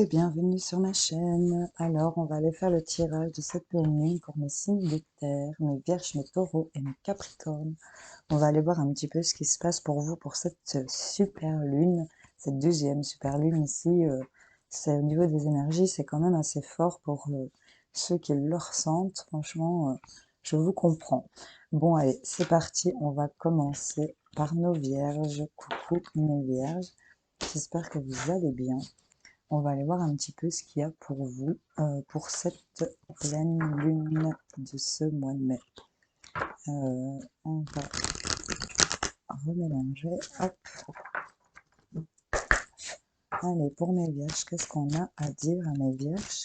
et bienvenue sur ma chaîne. Alors, on va aller faire le tirage de cette pleine lune pour mes signes de terre, mes vierges, mes taureaux et mes capricornes. On va aller voir un petit peu ce qui se passe pour vous pour cette super lune, cette deuxième super lune ici. C'est au niveau des énergies, c'est quand même assez fort pour ceux qui le ressentent. Franchement, je vous comprends. Bon, allez, c'est parti. On va commencer par nos vierges. Coucou mes vierges. J'espère que vous allez bien. On va aller voir un petit peu ce qu'il y a pour vous pour cette pleine lune de ce mois de mai. On va remélanger. Hop. Allez, pour mes vierges, qu'est-ce qu'on a à dire à mes vierges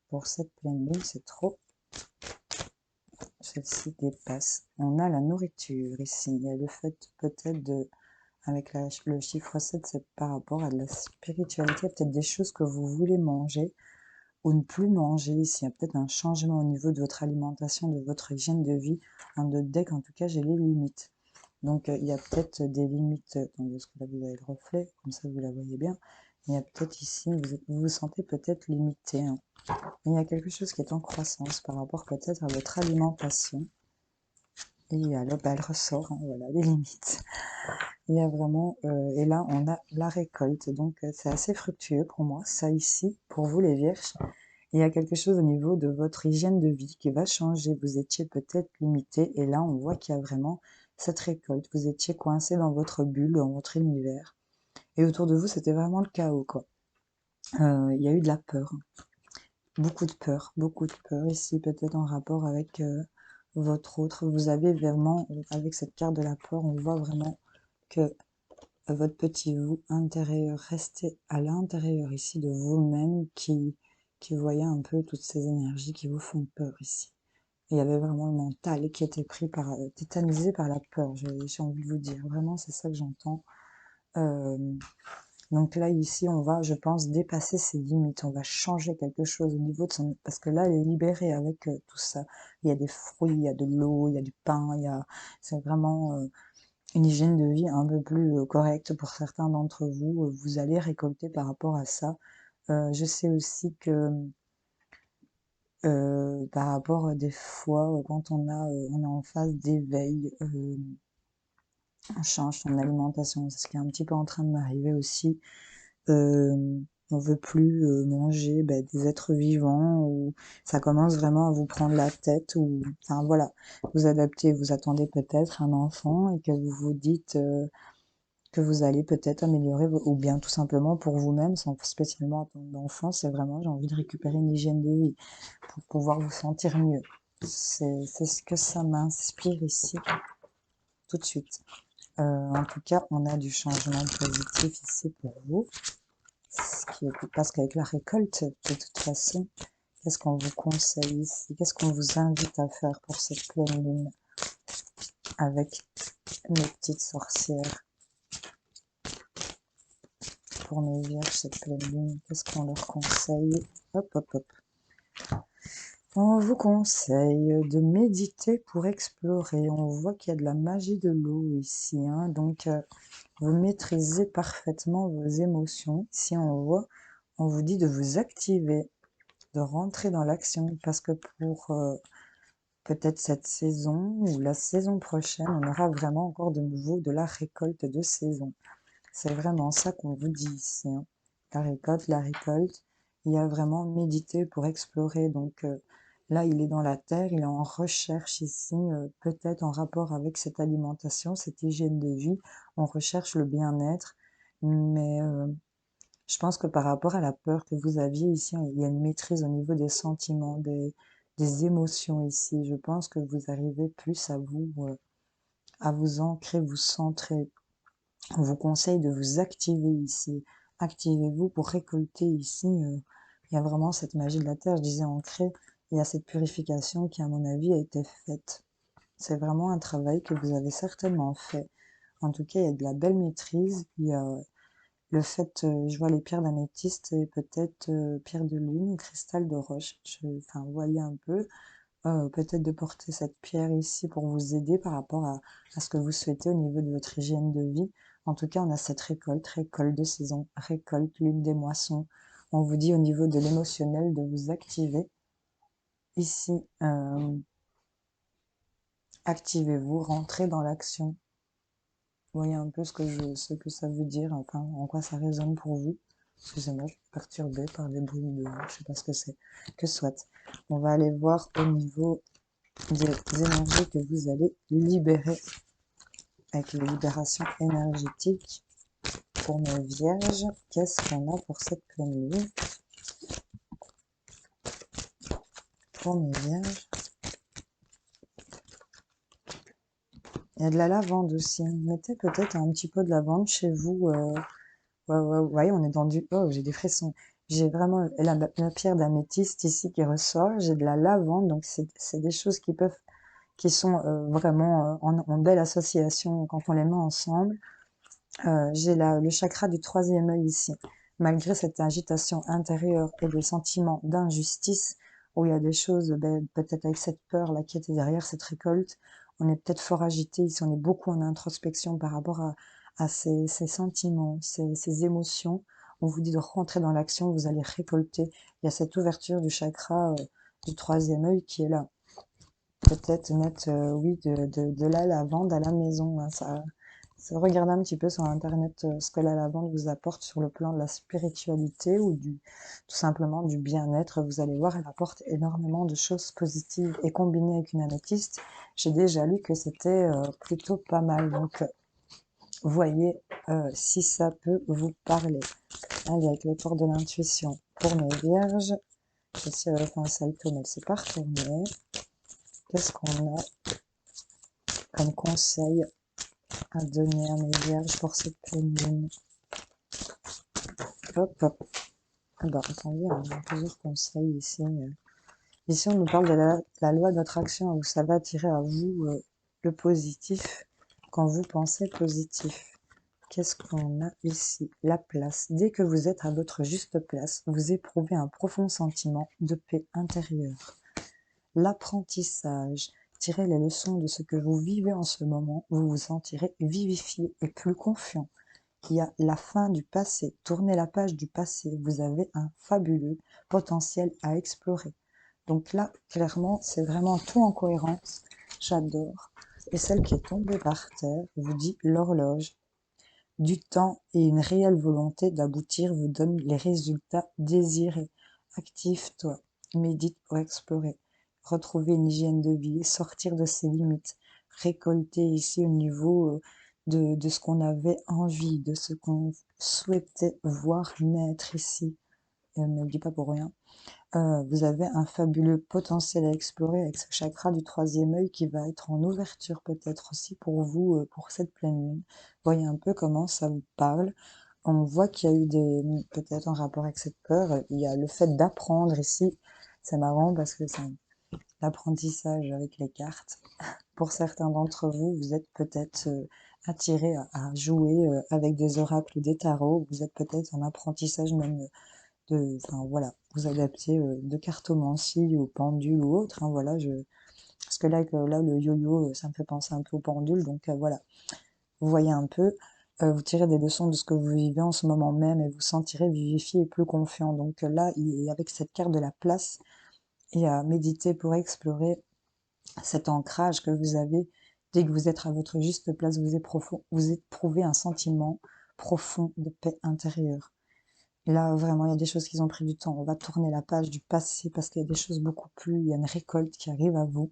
pour cette pleine lune? C'est trop. Celle-ci dépasse. On a la nourriture ici. Il y a le fait peut-être de... Avec le chiffre 7, c'est par rapport à de la spiritualité, peut-être des choses que vous voulez manger ou ne plus manger. Ici, il y a peut-être un changement au niveau de votre alimentation, de votre hygiène de vie. Un autre deck, en tout cas, j'ai les limites. Donc, il y a peut-être des limites. Attendez, parce que là, vous avez le reflet, comme ça, vous la voyez bien. Il y a peut-être ici, vous vous sentez peut-être limité. Hein. Mais il y a quelque chose qui est en croissance par rapport peut-être à votre alimentation. Et alors, bah, elle ressort, hein, voilà, les limites. Il y a vraiment, et là, on a la récolte. Donc, c'est assez fructueux pour moi. Ça ici, pour vous, les vierges, il y a quelque chose au niveau de votre hygiène de vie qui va changer. Vous étiez peut-être limité et là, on voit qu'il y a vraiment cette récolte. Vous étiez coincé dans votre bulle, dans votre univers. Et autour de vous, c'était vraiment le chaos, quoi. Il y a eu de la peur. Beaucoup de peur ici, peut-être en rapport avec votre autre. Vous avez vraiment, avec cette carte de la peur, on voit vraiment que votre petit vous intérieur, restez à l'intérieur ici de vous-même qui voyait un peu toutes ces énergies qui vous font peur ici. Il y avait vraiment le mental qui était pris par, tétanisé par la peur, j'ai envie de vous dire. Vraiment, c'est ça que j'entends. Euh, donc là, ici, on va, je pense, dépasser ses limites. On va changer quelque chose au niveau de son... Parce que là, elle est libérée avec tout ça. Il y a des fruits, il y a de l'eau, il y a du pain, il y a... C'est vraiment... une hygiène de vie un peu plus correcte pour certains d'entre vous. Vous allez récolter par rapport à ça. Je sais aussi que par rapport des fois, quand on est en phase d'éveil, on change son alimentation. C'est ce qui est un petit peu en train de m'arriver aussi. On veut plus manger des êtres vivants ou ça commence vraiment à vous prendre la tête ou enfin voilà, vous adaptez, vous attendez peut-être un enfant et que vous vous dites que vous allez peut-être améliorer, ou bien tout simplement pour vous-même, sans spécialement attendre d'enfant, c'est vraiment j'ai envie de récupérer une hygiène de vie pour pouvoir vous sentir mieux. C'est ce que ça m'inspire ici, tout de suite. En tout cas, on a du changement positif ici pour vous. Ce qui est, parce qu'avec la récolte, de toute façon, qu'est-ce qu'on vous conseille ici? Qu'est-ce qu'on vous invite à faire pour cette pleine lune avec mes petites sorcières? Pour mes vierges, cette pleine lune, qu'est-ce qu'on leur conseille? Hop, hop, hop. On vous conseille de méditer pour explorer. On voit qu'il y a de la magie de l'eau ici, hein, donc vous maîtrisez parfaitement vos émotions. Ici, on vous dit de vous activer, de rentrer dans l'action, parce que pour peut-être cette saison ou la saison prochaine, on aura vraiment encore de nouveau de la récolte de saison. C'est vraiment ça qu'on vous dit ici, hein. La récolte, la récolte. Il y a vraiment méditer pour explorer. Donc là, il est dans la terre, il est en recherche ici, peut-être en rapport avec cette alimentation, cette hygiène de vie. On recherche le bien-être, mais je pense que par rapport à la peur que vous aviez ici, il y a une maîtrise au niveau des sentiments, des émotions ici. Je pense que vous arrivez plus à vous ancrer, vous centrer. On vous conseille de vous activer ici. Activez-vous pour récolter ici. Il y a vraiment cette magie de la terre. Je disais ancrée. Il y a cette purification qui, à mon avis, a été faite. C'est vraiment un travail que vous avez certainement fait. En tout cas, il y a de la belle maîtrise. Il y a le fait, je vois les pierres d'améthyste et peut-être pierre de lune ou cristal de roche. Enfin, vous voyez un peu. Peut-être de porter cette pierre ici pour vous aider par rapport à ce que vous souhaitez au niveau de votre hygiène de vie. En tout cas, on a cette récolte de saison, récolte, lune des moissons. On vous dit au niveau de l'émotionnel de vous activer. Ici, activez-vous, rentrez dans l'action. Voyez un peu ce que ça veut dire, enfin, en quoi ça résonne pour vous. Excusez-moi, je suis perturbée par des bruits de... Je sais pas ce que c'est. Que soit. On va aller voir au niveau des énergies que vous allez libérer avec les libérations énergétiques. Pour mes vierges, qu'est-ce qu'on a pour cette pleine lune? Pour mes vierges, il y a de la lavande aussi. Mettez peut-être un petit peu de lavande chez vous. Ouais, on est dans du... Oh, j'ai des frissons. J'ai vraiment la pierre d'améthyste ici qui ressort. J'ai de la lavande, donc c'est des choses qui sont vraiment en belle association quand on les met ensemble. J'ai le chakra du troisième œil ici. Malgré cette agitation intérieure et des sentiments d'injustice, où il y a des choses, peut-être avec cette peur là qui était derrière cette récolte, on est peut-être fort agité ici, on est beaucoup en introspection par rapport à ces sentiments, ces émotions. On vous dit de rentrer dans l'action, vous allez récolter. Il y a cette ouverture du chakra du troisième œil qui est là. Peut-être mettre, oui, de la lavande à la maison. Hein, regardez un petit peu sur Internet ce que la lavande vous apporte sur le plan de la spiritualité ou tout simplement du bien-être. Vous allez voir, elle apporte énormément de choses positives. Et combinée avec une améthyste, j'ai déjà lu que c'était plutôt pas mal. Donc, voyez si ça peut vous parler. Allez, avec les portes de l'intuition. Pour mes vierges, je suis avec un salto, mais c'est pas retourné. Qu'est-ce qu'on a comme conseil à donner à mes vierges pour cette pleine lune? Hop, hop. Alors, attendez, on a plusieurs conseils ici. Ici, on nous parle de la loi d'attraction, où ça va attirer à vous le positif quand vous pensez positif. Qu'est-ce qu'on a ici? La place. Dès que vous êtes à votre juste place, vous éprouvez un profond sentiment de paix intérieure. L'apprentissage. Tirez les leçons de ce que vous vivez en ce moment, vous vous sentirez vivifié et plus confiant. Il y a la fin du passé. Tournez la page du passé. Vous avez un fabuleux potentiel à explorer. Donc là, clairement, c'est vraiment tout en cohérence. J'adore. Et celle qui est tombée par terre vous dit l'horloge. Du temps et une réelle volonté d'aboutir vous donne les résultats désirés. Active-toi. Médite pour explorer. Retrouver une hygiène de vie. Sortir de ses limites. Récolter ici au niveau de ce qu'on avait envie, de ce qu'on souhaitait voir naître ici. Et on ne le dit pas pour rien. Vous avez un fabuleux potentiel à explorer avec ce chakra du troisième œil qui va être en ouverture peut-être aussi pour vous, pour cette pleine lune. Voyez un peu comment ça vous parle. On voit qu'il y a eu peut-être en rapport avec cette peur, il y a le fait d'apprendre ici. C'est marrant parce que c'est l'apprentissage avec les cartes. Pour certains d'entre vous, vous êtes peut-être attirés à jouer avec des oracles ou des tarots. Vous êtes peut-être en apprentissage même enfin voilà, vous adaptez de cartomancie au pendule ou autre. Hein, voilà, parce que là, le yo-yo, ça me fait penser un peu au pendule. Donc voilà, vous voyez un peu. Vous tirez des leçons de ce que vous vivez en ce moment même et vous sentirez vivifié et plus confiant. Donc là, avec cette carte de la place, et à méditer pour explorer cet ancrage que vous avez. Dès que vous êtes à votre juste place, vous éprouvez un sentiment profond de paix intérieure. Et là, vraiment, il y a des choses qui ont pris du temps. On va tourner la page du passé parce qu'il y a des choses beaucoup plus... Il y a une récolte qui arrive à vous.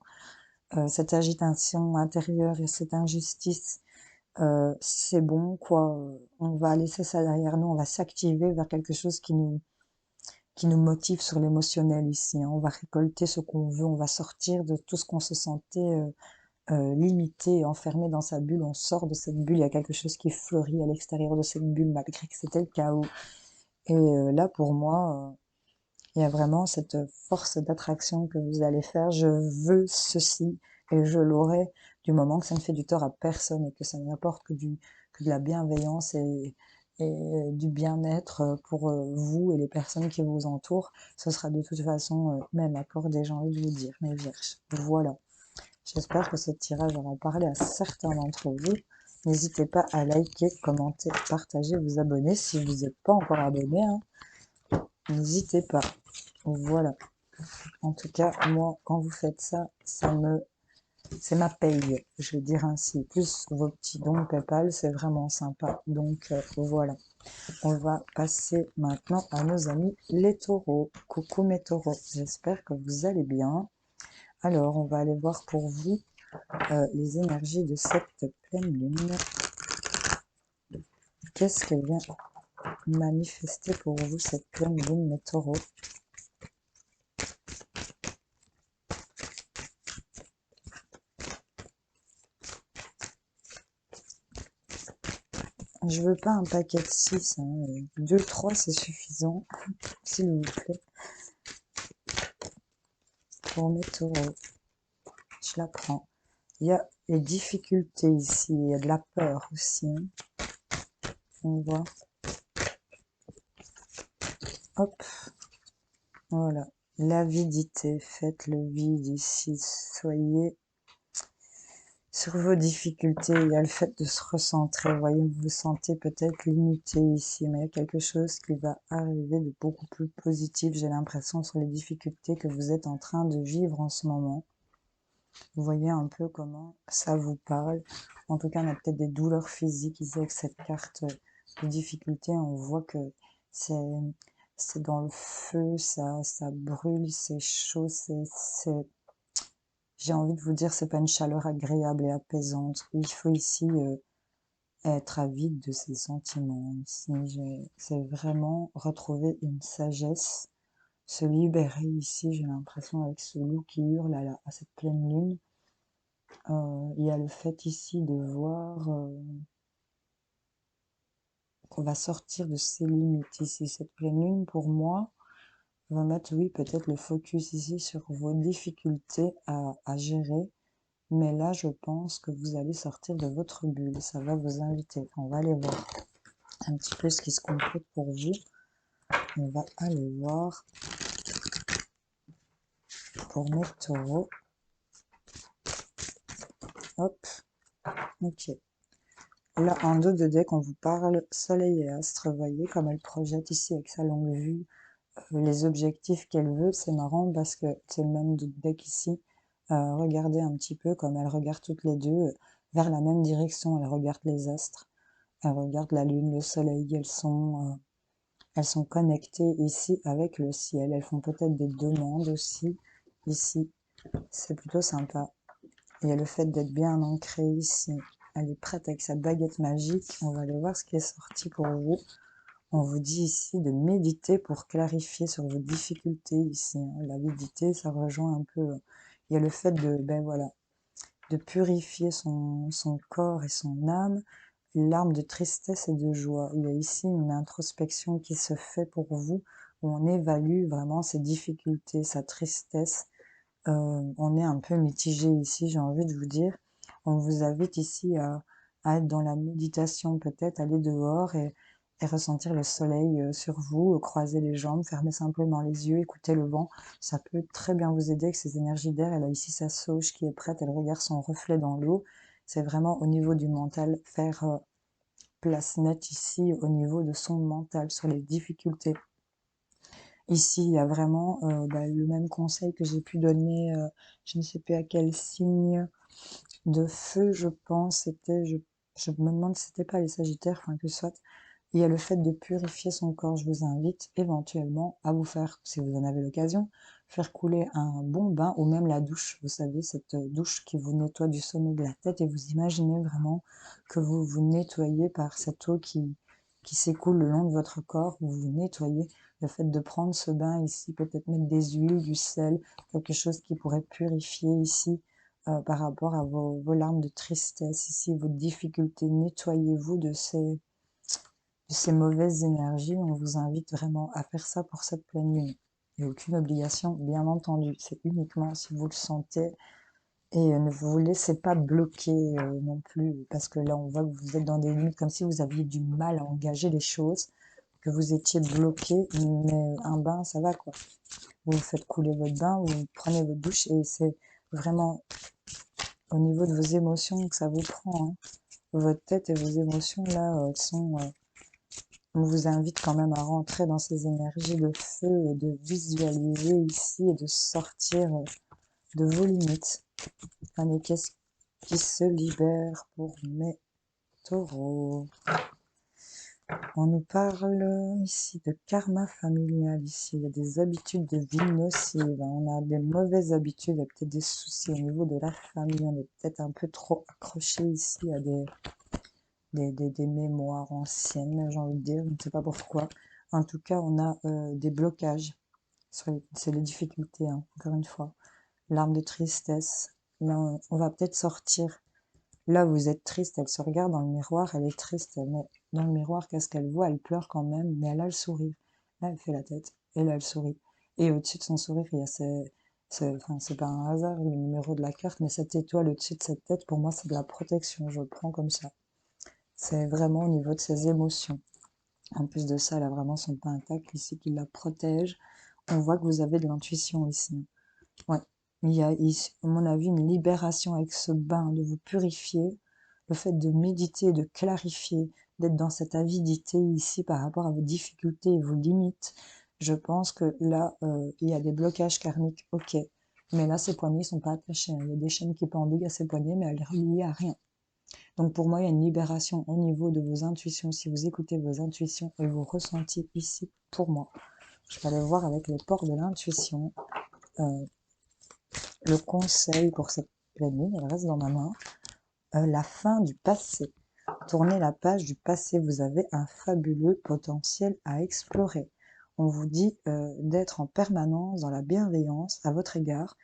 Cette agitation intérieure et cette injustice, c'est bon, quoi. On va laisser ça derrière nous. On va s'activer vers quelque chose qui nous motive sur l'émotionnel ici. Hein. On va récolter ce qu'on veut. On va sortir de tout ce qu'on se sentait limité, enfermé dans sa bulle. On sort de cette bulle. Il y a quelque chose qui fleurit à l'extérieur de cette bulle malgré que c'était le chaos. Et là, pour moi, il y a vraiment cette force d'attraction que vous allez faire. Je veux ceci et je l'aurai du moment que ça ne fait du tort à personne et que ça n'apporte que de la bienveillance et du bien-être pour vous et les personnes qui vous entourent. Ce sera de toute façon même accordé, j'ai envie de vous dire, mes vierges. Voilà. J'espère que ce tirage aura parlé à certains d'entre vous. N'hésitez pas à liker, commenter, partager, vous abonner si vous n'êtes pas encore abonné. Hein. n'hésitez pas. Voilà. En tout cas, moi, quand vous faites ça, c'est ma paye, je vais dire ainsi. Plus vos petits dons PayPal, c'est vraiment sympa. Donc voilà. On va passer maintenant à nos amis les taureaux. Coucou mes taureaux, j'espère que vous allez bien. Alors, on va aller voir pour vous les énergies de cette pleine lune. Qu'est-ce qu'elle vient manifester pour vous, cette pleine lune, mes taureaux? Je veux pas un paquet de 6, hein. 2, 3, c'est suffisant, s'il vous plaît. Pour mes taureaux, je la prends. Il y a les difficultés ici, il y a de la peur aussi. Hein. On voit. Hop, voilà. L'avidité, faites le vide ici, soyez sur vos difficultés. Il y a le fait de se recentrer, vous voyez, vous vous sentez peut-être limité ici, mais il y a quelque chose qui va arriver de beaucoup plus positif, j'ai l'impression, sur les difficultés que vous êtes en train de vivre en ce moment. Vous voyez un peu comment ça vous parle. En tout cas, on a peut-être des douleurs physiques ici avec cette carte de difficulté. On voit que c'est dans le feu, ça brûle, c'est chaud, j'ai envie de vous dire, c'est pas une chaleur agréable et apaisante. Il faut ici être avide de ses sentiments. Ici, c'est vraiment retrouver une sagesse, se libérer ici, j'ai l'impression, avec ce loup qui hurle à cette pleine lune. Il y a le fait ici de voir qu'on va sortir de ses limites ici. Cette pleine lune, pour moi, va mettre, oui, peut-être le focus ici sur vos difficultés à gérer. Mais là, je pense que vous allez sortir de votre bulle. Ça va vous inviter. On va aller voir un petit peu ce qui se complète pour vous. On va aller voir pour mes taureaux. Hop. Ok. Là, en dos de deck, on vous parle soleil et astre. Voyez comme elle projette ici avec sa longue vue les objectifs qu'elle veut. C'est marrant parce que c'est le même deck ici. Regardez un petit peu comme elles regardent toutes les deux vers la même direction. Elles regardent les astres. Elles regardent la lune, le soleil. Elles sont connectées ici avec le ciel. Elles font peut-être des demandes aussi ici. C'est plutôt sympa. Il y a le fait d'être bien ancrée ici. Elle est prête avec sa baguette magique. On va aller voir ce qui est sorti pour vous. On vous dit ici de méditer pour clarifier sur vos difficultés ici. L'avidité, ça rejoint un peu. Il y a le fait de purifier son corps et son âme, l'arme de tristesse et de joie. Il y a ici une introspection qui se fait pour vous, où on évalue vraiment ses difficultés, sa tristesse. On est un peu mitigé ici, j'ai envie de vous dire. On vous invite ici à être dans la méditation, peut-être aller dehors et ressentir le soleil sur vous, croiser les jambes, fermer simplement les yeux, écouter le vent. Ça peut très bien vous aider avec ces énergies d'air. Elle a ici sa sauge qui est prête, elle regarde son reflet dans l'eau. C'est vraiment au niveau du mental, faire place nette ici au niveau de son mental, sur les difficultés. Ici, il y a vraiment le même conseil que j'ai pu donner, je ne sais plus à quel signe de feu, je pense, je me demande si c'était pas les Sagittaires, enfin que soit. Il y a le fait de purifier son corps. Je vous invite éventuellement à vous faire, si vous en avez l'occasion, faire couler un bon bain ou même la douche. Vous savez, cette douche qui vous nettoie du sommet de la tête et vous imaginez vraiment que vous vous nettoyez par cette eau qui s'écoule le long de votre corps. Vous vous nettoyez. Le fait de prendre ce bain ici, peut-être mettre des huiles, du sel, quelque chose qui pourrait purifier ici par rapport à vos larmes de tristesse, ici, vos difficultés. Nettoyez-vous de ces mauvaises énergies. On vous invite vraiment à faire ça pour cette pleine lune. Il n'y a aucune obligation, bien entendu. C'est uniquement si vous le sentez. Et ne vous laissez pas bloquer non plus, parce que là, on voit que vous êtes dans des limites, comme si vous aviez du mal à engager les choses, que vous étiez bloqué, mais un bain, ça va, quoi. Vous faites couler votre bain, vous prenez votre douche, et c'est vraiment au niveau de vos émotions que ça vous prend. Hein. Votre tête et vos émotions, là, elles sont On vous invite quand même à rentrer dans ces énergies de feu et de visualiser ici et de sortir de vos limites. Allez, qu'est-ce qui se libère pour mes taureaux? On nous parle ici de karma familial, ici il y a des habitudes de vie nocives, on a des mauvaises habitudes, il y a peut-être des soucis au niveau de la famille, on est peut-être un peu trop accroché ici à des mémoires anciennes, j'ai envie de dire, je ne sais pas pourquoi. En tout cas, on a des blocages, c'est les difficultés, hein, encore une fois. L'arme de tristesse, là on va peut-être sortir. Là, vous êtes triste, elle se regarde dans le miroir, elle est triste, mais dans le miroir, qu'est-ce qu'elle voit? Elle pleure quand même, mais elle a le sourire. Là, elle fait la tête, et là, elle sourit. Et au-dessus de son sourire, il y a enfin, c'est pas un hasard, le numéro de la carte, mais cette étoile au-dessus de cette tête, pour moi, c'est de la protection, je le prends comme ça. C'est vraiment au niveau de ses émotions. En plus de ça, elle a vraiment son pentacle ici qui la protège. On voit que vous avez de l'intuition ici. Ouais. Il y a, à mon avis, une libération avec ce bain, de vous purifier, le fait de méditer, de clarifier, d'être dans cette avidité ici par rapport à vos difficultés et vos limites. Je pense que là, il y a des blocages karmiques, ok. Mais là, ces poignets sont pas attachés, hein. Il y a des chaînes qui pendouillent à ces poignets, mais elles sont reliées à rien. Donc pour moi, il y a une libération au niveau de vos intuitions. Si vous écoutez vos intuitions et vos ressentis ici, pour moi, je vais aller voir avec les ports de l'intuition. Le conseil pour cette pleine lune, elle reste dans ma main. La fin du passé. Tournez la page du passé, vous avez un fabuleux potentiel à explorer. On vous dit d'être en permanence dans la bienveillance à votre égard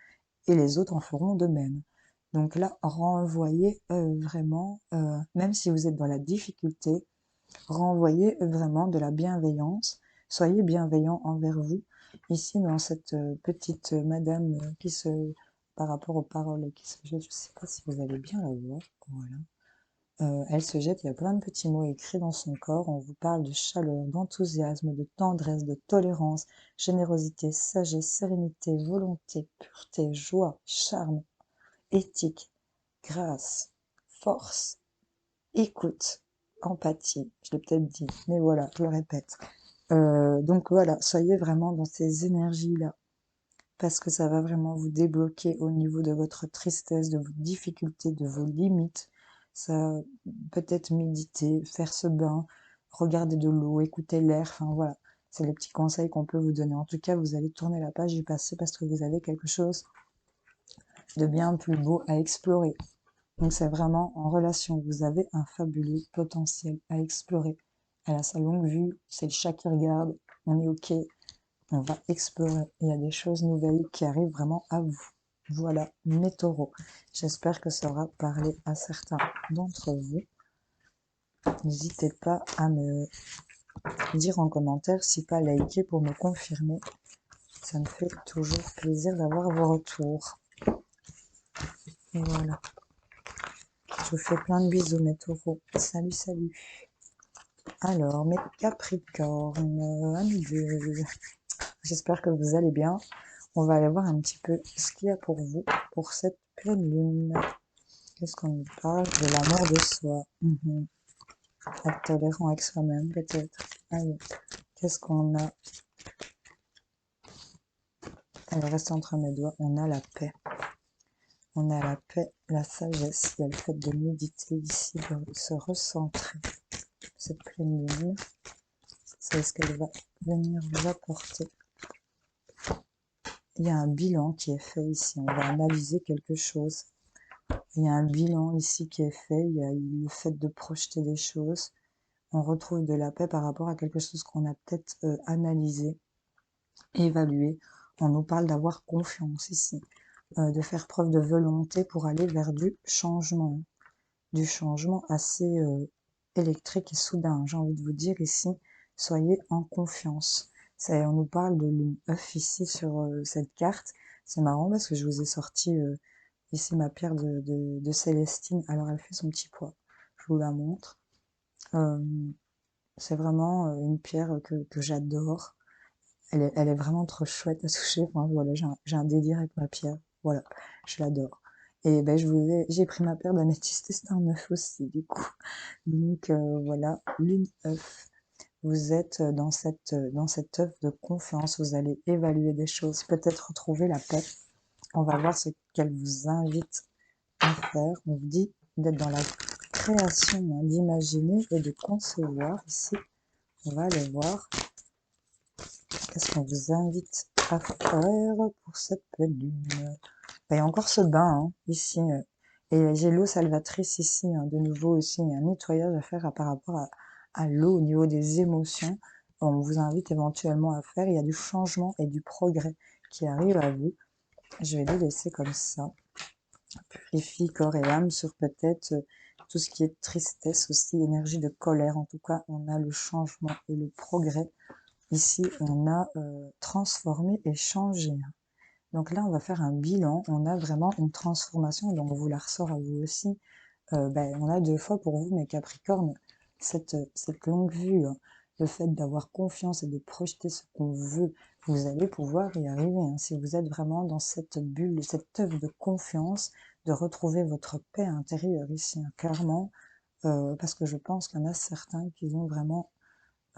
et les autres en feront de même. Donc là, renvoyez vraiment, même si vous êtes dans la difficulté, renvoyez vraiment de la bienveillance. Soyez bienveillant envers vous. Ici, dans cette petite madame qui se, par rapport aux paroles qui se jette, je ne sais pas si vous allez bien la voir. Voilà. Elle se jette, il y a plein de petits mots écrits dans son corps. On vous parle de chaleur, d'enthousiasme, de tendresse, de tolérance, générosité, sagesse, sérénité, volonté, pureté, joie, charme, éthique, grâce, force, écoute, empathie. Je l'ai peut-être dit, mais voilà, je le répète. Donc voilà, soyez vraiment dans ces énergies-là, parce que ça va vraiment vous débloquer au niveau de votre tristesse, de vos difficultés, de vos limites. Ça, peut-être méditer, faire ce bain, regarder de l'eau, écouter l'air, enfin voilà. C'est les petits conseils qu'on peut vous donner. En tout cas, vous allez tourner la page du passé parce que vous avez quelque chose de bien plus beau à explorer. Donc c'est vraiment en relation, vous avez un fabuleux potentiel à explorer. Elle a sa longue vue, c'est le chat qui regarde, on est ok, on va explorer. Il y a des choses nouvelles qui arrivent vraiment à vous. Voilà, mes taureaux. J'espère que ça aura parlé à certains d'entre vous. N'hésitez pas à me dire en commentaire, si pas liker pour me confirmer. Ça me fait toujours plaisir d'avoir vos retours. Et voilà. Je vous fais plein de bisous, mes taureaux. Salut, salut. Alors, mes capricornes, amis de... J'espère que vous allez bien. On va aller voir un petit peu ce qu'il y a pour vous pour cette pleine lune. Qu'est-ce qu'on nous parle? De l'amour de soi. Être tolérant avec soi-même, peut-être. Allez, qu'est-ce qu'on a? Elle reste entre mes doigts. On a la paix. On a la paix, la sagesse. Il y a le fait de méditer ici, de se recentrer. Cette pleine lune, c'est ce qu'elle va venir vous apporter. Il y a un bilan qui est fait ici. On va analyser quelque chose. Il y a un bilan ici qui est fait. Il y a le fait de projeter des choses. On retrouve de la paix par rapport à quelque chose qu'on a peut-être analysé, évalué. On nous parle d'avoir confiance ici, de faire preuve de volonté pour aller vers du changement assez électrique et soudain. J'ai envie de vous dire ici, soyez en confiance. On nous parle de lune œuf ici sur cette carte. C'est marrant parce que je vous ai sorti ici ma pierre de Célestine. Alors elle fait son petit poids. Je vous la montre. C'est vraiment une pierre que j'adore. Elle est vraiment trop chouette à toucher. Enfin, voilà, j'ai un délire avec ma pierre. Voilà, je l'adore. Et ben, j'ai pris ma paire d'améthyste, c'était un œuf aussi, du coup. Donc voilà, lune œuf. Vous êtes dans cette œuvre de confiance. Vous allez évaluer des choses, peut-être retrouver la paix. On va voir ce qu'elle vous invite à faire. On vous dit d'être dans la création, hein, d'imaginer et de concevoir. Ici, on va aller voir qu'est-ce qu'on vous invite à faire pour cette pleine lune. Il y a encore ce bain, hein, ici. Et j'ai l'eau salvatrice ici, hein, de nouveau aussi. Il y a un nettoyage à faire par rapport à l'eau au niveau des émotions. On vous invite éventuellement à faire. Il y a du changement et du progrès qui arrive à vous. Je vais les laisser comme ça. Purifie corps et âme sur peut-être tout ce qui est tristesse aussi, énergie de colère. En tout cas, on a le changement et le progrès. Ici, on a transformé et changé. Donc là, on va faire un bilan. On a vraiment une transformation. Donc, on vous la ressort à vous aussi. On a 2 fois pour vous, mes Capricornes, cette longue vue, hein, le fait d'avoir confiance et de projeter ce qu'on veut, vous allez pouvoir y arriver, hein, si vous êtes vraiment dans cette bulle, cette œuvre de confiance, de retrouver votre paix intérieure ici, hein, clairement, parce que je pense qu'il y en a certains qui ont vraiment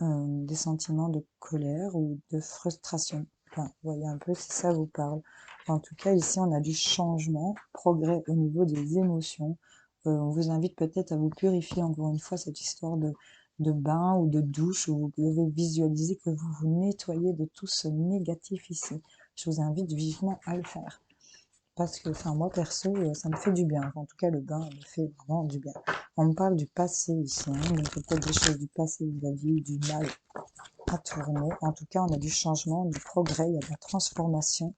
des sentiments de colère ou de frustration. Enfin, vous voyez un peu si ça vous parle. En tout cas, ici, on a du changement, progrès au niveau des émotions. On vous invite peut-être à vous purifier, encore une fois, cette histoire de bain ou de douche où vous devez visualiser que vous vous nettoyez de tout ce négatif ici. Je vous invite vivement à le faire. Parce que, enfin, moi, perso, ça me fait du bien. En tout cas, le bain me fait vraiment du bien. On me parle du passé ici, hein, donc peut-être des choses du passé où vous aviez eu du mal à tourner. En tout cas, on a du changement, du progrès, il y a de la transformation.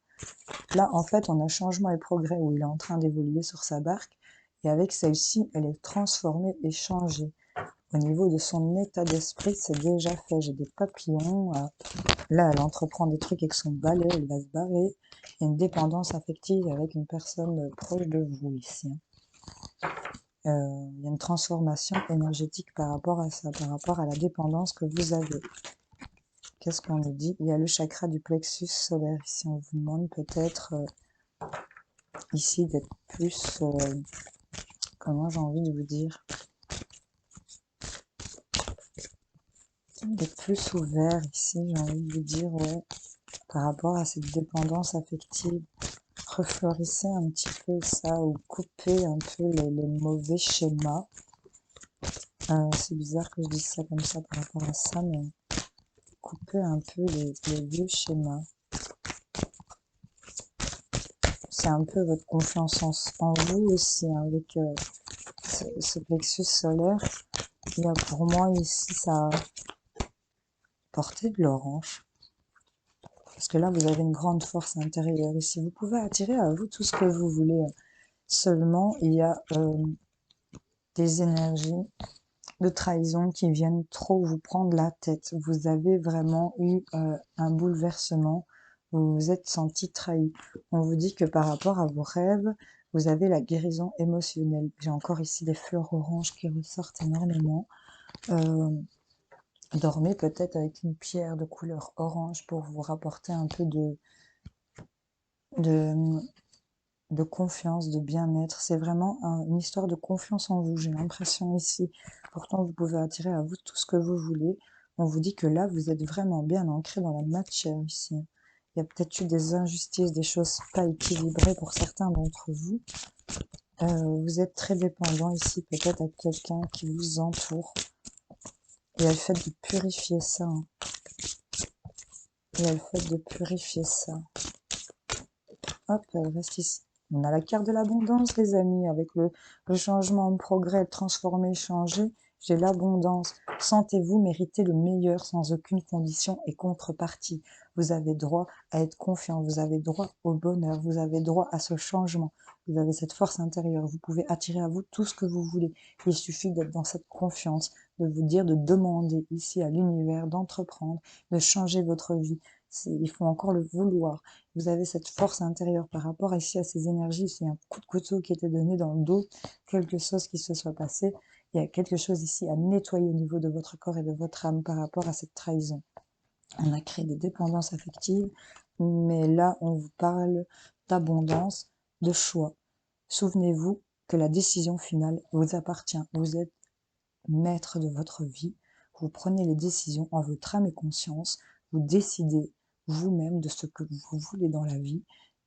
Là, en fait, on a changement et progrès où il est en train d'évoluer sur sa barque. Et avec celle-ci, elle est transformée et changée. Au niveau de son état d'esprit, c'est déjà fait. J'ai des papillons. Là, elle entreprend des trucs avec son balai, elle va se barrer. Il y a une dépendance affective avec une personne proche de vous ici. Il y a une transformation énergétique par rapport à ça, par rapport à la dépendance que vous avez. Qu'est-ce qu'on nous dit? Il y a le chakra du plexus solaire ici. On vous demande peut-être ici d'être plus, comment j'ai envie de vous dire, d'être plus ouvert ici, j'ai envie de vous dire, ouais, par rapport à cette dépendance affective. Refleurissez un petit peu ça ou coupez un peu les mauvais schémas. C'est bizarre que je dise ça comme ça par rapport à ça, mais coupez un peu les vieux schémas. C'est un peu votre confiance en vous aussi, hein, avec ce plexus solaire. Il y a pour moi ici, ça portée de l'orange. Parce que là, vous avez une grande force intérieure ici. Vous pouvez attirer à vous tout ce que vous voulez. Seulement, il y a des énergies de trahison qui viennent trop vous prendre la tête. Vous avez vraiment eu un bouleversement. Vous vous êtes senti trahi. On vous dit que par rapport à vos rêves, vous avez la guérison émotionnelle. J'ai encore ici des fleurs oranges qui ressortent énormément. Dormez peut-être avec une pierre de couleur orange pour vous rapporter un peu de confiance, de bien-être. C'est vraiment une histoire de confiance en vous, j'ai l'impression ici. Pourtant, vous pouvez attirer à vous tout ce que vous voulez. On vous dit que là, vous êtes vraiment bien ancré dans la matière ici. Il y a peut-être eu des injustices, des choses pas équilibrées pour certains d'entre vous. Vous êtes très dépendant ici, peut-être à quelqu'un qui vous entoure. Il y a le fait de purifier ça. Hein. Il y a le fait de purifier ça. Hop, elle reste ici. On a la carte de l'abondance, les amis, avec le changement en progrès, transformer, changer. J'ai l'abondance. Sentez-vous mériter le meilleur sans aucune condition et contrepartie. Vous avez droit à être confiant, vous avez droit au bonheur, vous avez droit à ce changement. Vous avez cette force intérieure, vous pouvez attirer à vous tout ce que vous voulez. Il suffit d'être dans cette confiance, de vous dire, de demander ici à l'univers, d'entreprendre, de changer votre vie. Il faut encore le vouloir. Vous avez cette force intérieure par rapport ici à ces énergies. S'il y a un coup de couteau qui était donné dans le dos, quelque chose qui se soit passé, il y a quelque chose ici à nettoyer au niveau de votre corps et de votre âme par rapport à cette trahison. On a créé des dépendances affectives, mais là, on vous parle d'abondance, de choix. Souvenez-vous que la décision finale vous appartient. Vous êtes maître de votre vie. vous prenez les décisions en votre âme et conscience, vous décidez vous-même de ce que vous voulez dans la vie.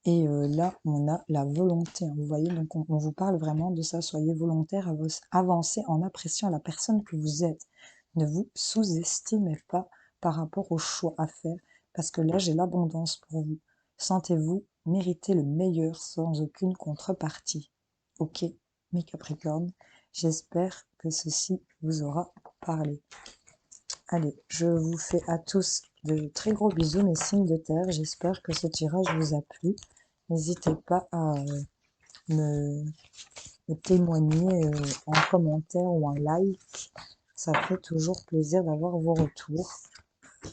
Et là, on a la volonté, hein, vous voyez, donc on vous parle vraiment de ça, soyez volontaire, avancez en appréciant la personne que vous êtes. Ne vous sous-estimez pas par rapport aux choix à faire, parce que là, j'ai l'abondance pour vous. Sentez-vous mériter le meilleur sans aucune contrepartie. Ok, mes Capricornes, j'espère que ceci vous aura parlé. Allez, je vous fais à tous de très gros bisous, mes signes de terre. J'espère que ce tirage vous a plu. N'hésitez pas à me, me témoigner en commentaire ou en like. Ça fait toujours plaisir d'avoir vos retours.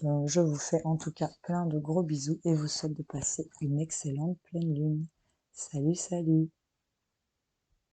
Je vous fais en tout cas plein de gros bisous et vous souhaite de passer une excellente pleine lune. Salut, salut!